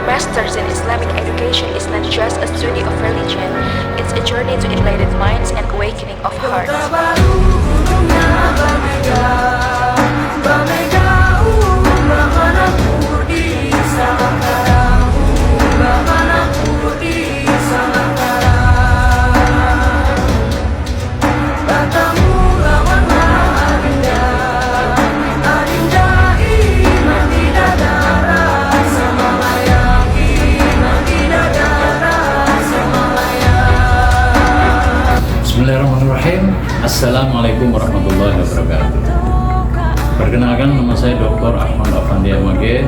Masters in Islamic Education is not just a study of religion, it's a journey to enlightened minds and awakening of hearts. Bismillahirrahmanirrahim. Assalamualaikum warahmatullahi wabarakatuh. Perkenalkan, nama saya Dr. Ahmad Afandi Amage,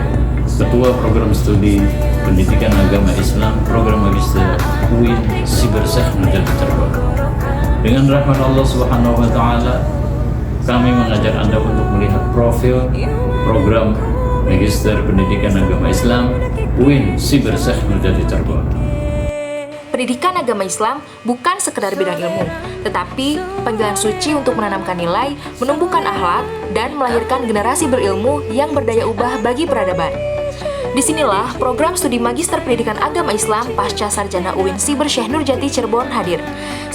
Ketua Program Studi Pendidikan Agama Islam Program Magister UIN Siber Syekh Nurjati Cirebon. Dengan rahmat Allah Subhanahu wa taala, kami mengajak Anda untuk melihat profil Program Magister Pendidikan Agama Islam UIN Siber Syekh Nurjati Cirebon. Pendidikan agama Islam bukan sekedar bidang ilmu, tetapi panggilan suci untuk menanamkan nilai, menumbuhkan akhlak, dan melahirkan generasi berilmu yang berdaya ubah bagi peradaban. Disinilah program studi Magister Pendidikan Agama Islam Pasca Sarjana UIN Siber Syekh Nurjati Cirebon hadir.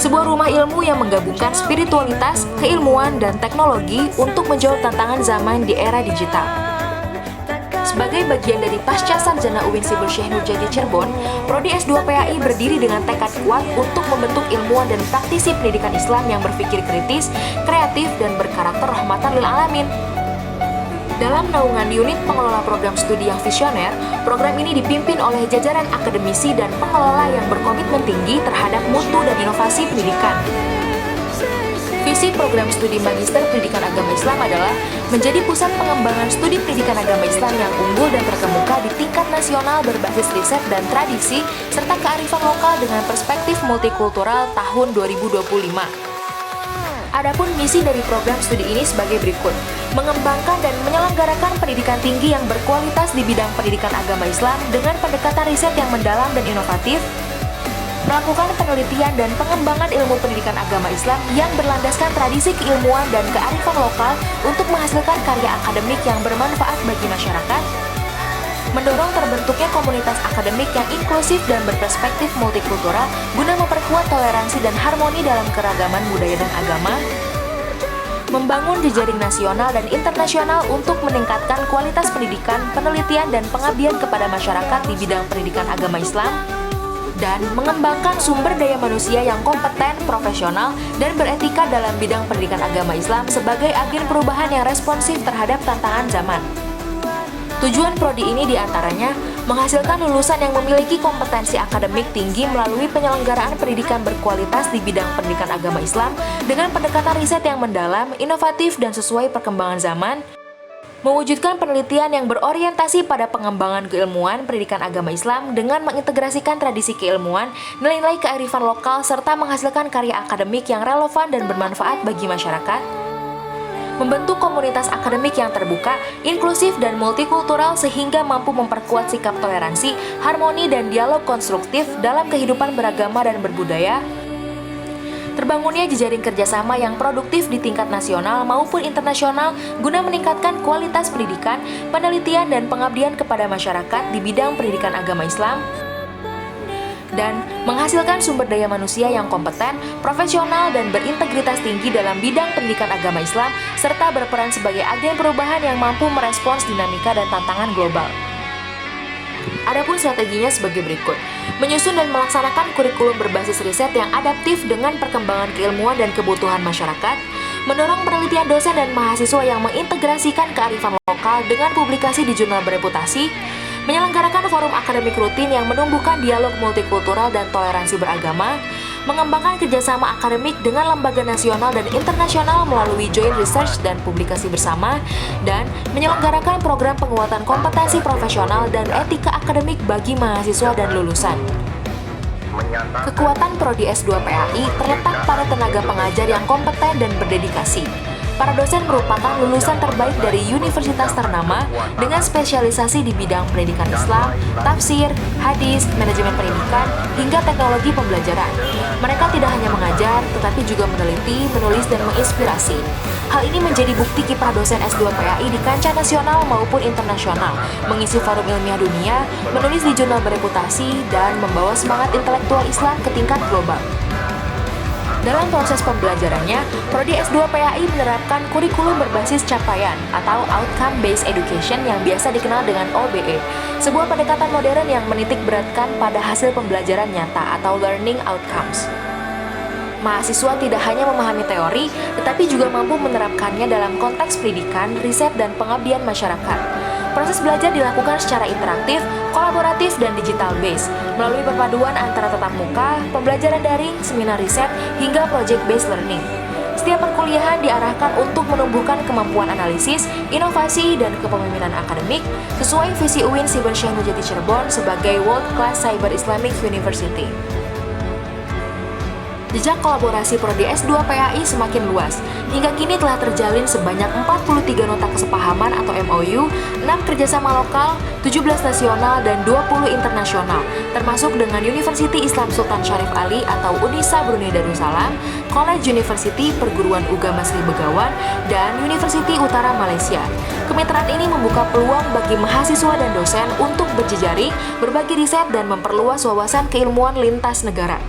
Sebuah rumah ilmu yang menggabungkan spiritualitas, keilmuan, dan teknologi untuk menjawab tantangan zaman di era digital. Sebagai bagian dari Pasca Sarjana UIN Siber Syekh Nurjati Cirebon, Prodi S2 PAI berdiri dengan tekad kuat untuk membentuk ilmuwan dan praktisi pendidikan Islam yang berpikir kritis, kreatif, dan berkarakter rahmatan lil alamin. Dalam naungan unit pengelola program studi yang visioner, program ini dipimpin oleh jajaran akademisi dan pengelola yang berkomitmen tinggi terhadap mutu dan inovasi pendidikan. Visi program studi Magister Pendidikan Agama Islam adalah menjadi pusat pengembangan studi pendidikan agama Islam yang unggul dan terkemuka di tingkat nasional berbasis riset dan tradisi serta kearifan lokal dengan perspektif multikultural tahun 2025. Adapun misi dari program studi ini sebagai berikut: mengembangkan dan menyelenggarakan pendidikan tinggi yang berkualitas di bidang pendidikan agama Islam dengan pendekatan riset yang mendalam dan inovatif, melakukan penelitian dan pengembangan ilmu pendidikan agama Islam yang berlandaskan tradisi keilmuan dan kearifan lokal untuk menghasilkan karya akademik yang bermanfaat bagi masyarakat, mendorong terbentuknya komunitas akademik yang inklusif dan berperspektif multikultural guna memperkuat toleransi dan harmoni dalam keragaman budaya dan agama, membangun jejaring nasional dan internasional untuk meningkatkan kualitas pendidikan, penelitian, dan pengabdian kepada masyarakat di bidang pendidikan agama Islam, dan mengembangkan sumber daya manusia yang kompeten, profesional, dan beretika dalam bidang pendidikan agama Islam sebagai agen perubahan yang responsif terhadap tantangan zaman. Tujuan prodi ini diantaranya menghasilkan lulusan yang memiliki kompetensi akademik tinggi melalui penyelenggaraan pendidikan berkualitas di bidang pendidikan agama Islam dengan pendekatan riset yang mendalam, inovatif, dan sesuai perkembangan zaman, mewujudkan penelitian yang berorientasi pada pengembangan keilmuan pendidikan agama Islam dengan mengintegrasikan tradisi keilmuan, nilai-nilai kearifan lokal, serta menghasilkan karya akademik yang relevan dan bermanfaat bagi masyarakat, membentuk komunitas akademik yang terbuka, inklusif, dan multikultural sehingga mampu memperkuat sikap toleransi, harmoni, dan dialog konstruktif dalam kehidupan beragama dan berbudaya, terbangunnya jejaring kerjasama yang produktif di tingkat nasional maupun internasional guna meningkatkan kualitas pendidikan, penelitian, dan pengabdian kepada masyarakat di bidang pendidikan agama Islam, dan menghasilkan sumber daya manusia yang kompeten, profesional, dan berintegritas tinggi dalam bidang pendidikan agama Islam, serta berperan sebagai agen perubahan yang mampu merespons dinamika dan tantangan global. Adapun strateginya sebagai berikut: menyusun dan melaksanakan kurikulum berbasis riset yang adaptif dengan perkembangan keilmuan dan kebutuhan masyarakat, mendorong penelitian dosen dan mahasiswa yang mengintegrasikan kearifan lokal dengan publikasi di jurnal bereputasi, menyelenggarakan forum akademik rutin yang menumbuhkan dialog multikultural dan toleransi beragama, mengembangkan kerjasama akademik dengan lembaga nasional dan internasional melalui joint research dan publikasi bersama, dan menyelenggarakan program penguatan kompetensi profesional dan etika akademik bagi mahasiswa dan lulusan. Kekuatan Prodi S2 PAI terletak pada tenaga pengajar yang kompeten dan berdedikasi. Para dosen merupakan lulusan terbaik dari universitas ternama dengan spesialisasi di bidang pendidikan Islam, tafsir, hadis, manajemen pendidikan, hingga teknologi pembelajaran. Mereka tidak hanya mengajar, tetapi juga meneliti, menulis, dan menginspirasi. Hal ini menjadi bukti kiprah dosen S2 PAI di kancah nasional maupun internasional, mengisi forum ilmiah dunia, menulis di jurnal bereputasi, dan membawa semangat intelektual Islam ke tingkat global. Dalam proses pembelajarannya, Prodi S2 PAI menerapkan kurikulum berbasis capaian atau Outcome Based Education yang biasa dikenal dengan OBE, sebuah pendekatan modern yang menitik beratkan pada hasil pembelajaran nyata atau learning outcomes. Mahasiswa tidak hanya memahami teori, tetapi juga mampu menerapkannya dalam konteks pendidikan, riset, dan pengabdian masyarakat. Proses belajar dilakukan secara interaktif, kolaboratif, dan digital based, melalui perpaduan antara tatap muka, pembelajaran daring, seminar riset, hingga project-based learning. Setiap perkuliahan diarahkan untuk menumbuhkan kemampuan analisis, inovasi, dan kepemimpinan akademik sesuai visi UIN Siber Syekh Nurjati Cirebon sebagai World Class Cyber Islamic University. Jejak kolaborasi Prodi S2 PAI semakin luas. Hingga kini telah terjalin sebanyak 43 nota kesepahaman atau MOU, 6 kerjasama lokal, 17 nasional, dan 20 internasional, termasuk dengan University Islam Sultan Syarif Ali atau UNISA Brunei Darussalam, College University Perguruan Ugama Sri Begawan, dan University Utara Malaysia. Kemitraan ini membuka peluang bagi mahasiswa dan dosen untuk berjejaring, berbagi riset, dan memperluas wawasan keilmuan lintas negara.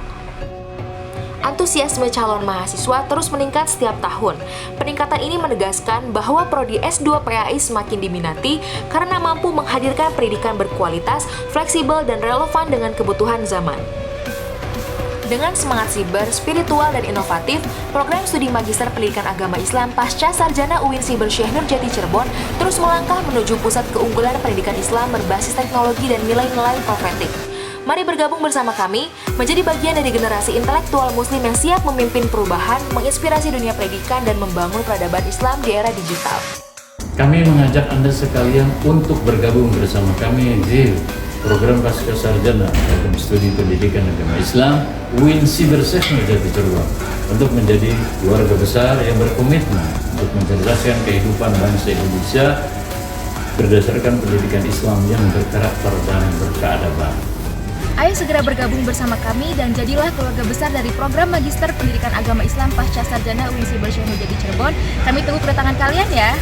Antusiasme calon mahasiswa terus meningkat setiap tahun. Peningkatan ini menegaskan bahwa Prodi S2 PAI semakin diminati karena mampu menghadirkan pendidikan berkualitas, fleksibel, dan relevan dengan kebutuhan zaman. Dengan semangat siber, spiritual, dan inovatif, program studi Magister Pendidikan Agama Islam Pasca Sarjana UIN Siber Syekh Nurjati Cirebon terus melangkah menuju pusat keunggulan pendidikan Islam berbasis teknologi dan nilai-nilai profetik. Mari bergabung bersama kami, menjadi bagian dari generasi intelektual muslim yang siap memimpin perubahan, menginspirasi dunia pendidikan, dan membangun peradaban Islam di era digital. Kami mengajak Anda sekalian untuk bergabung bersama kami di program Pasca Sarjana Program Studi Pendidikan Agama Islam UIN Siber Syekh Nurjati Cirebon untuk menjadi keluarga besar yang berkomitmen untuk mencerdaskan kehidupan bangsa Indonesia berdasarkan pendidikan Islam yang berkarakter dan berkeadaban. Ayo segera bergabung bersama kami dan jadilah keluarga besar dari program Magister Pendidikan Agama Islam Pasca Sarjana UIN Siber Syekh Nurjati Cirebon. Kami tunggu kedatangan kalian ya.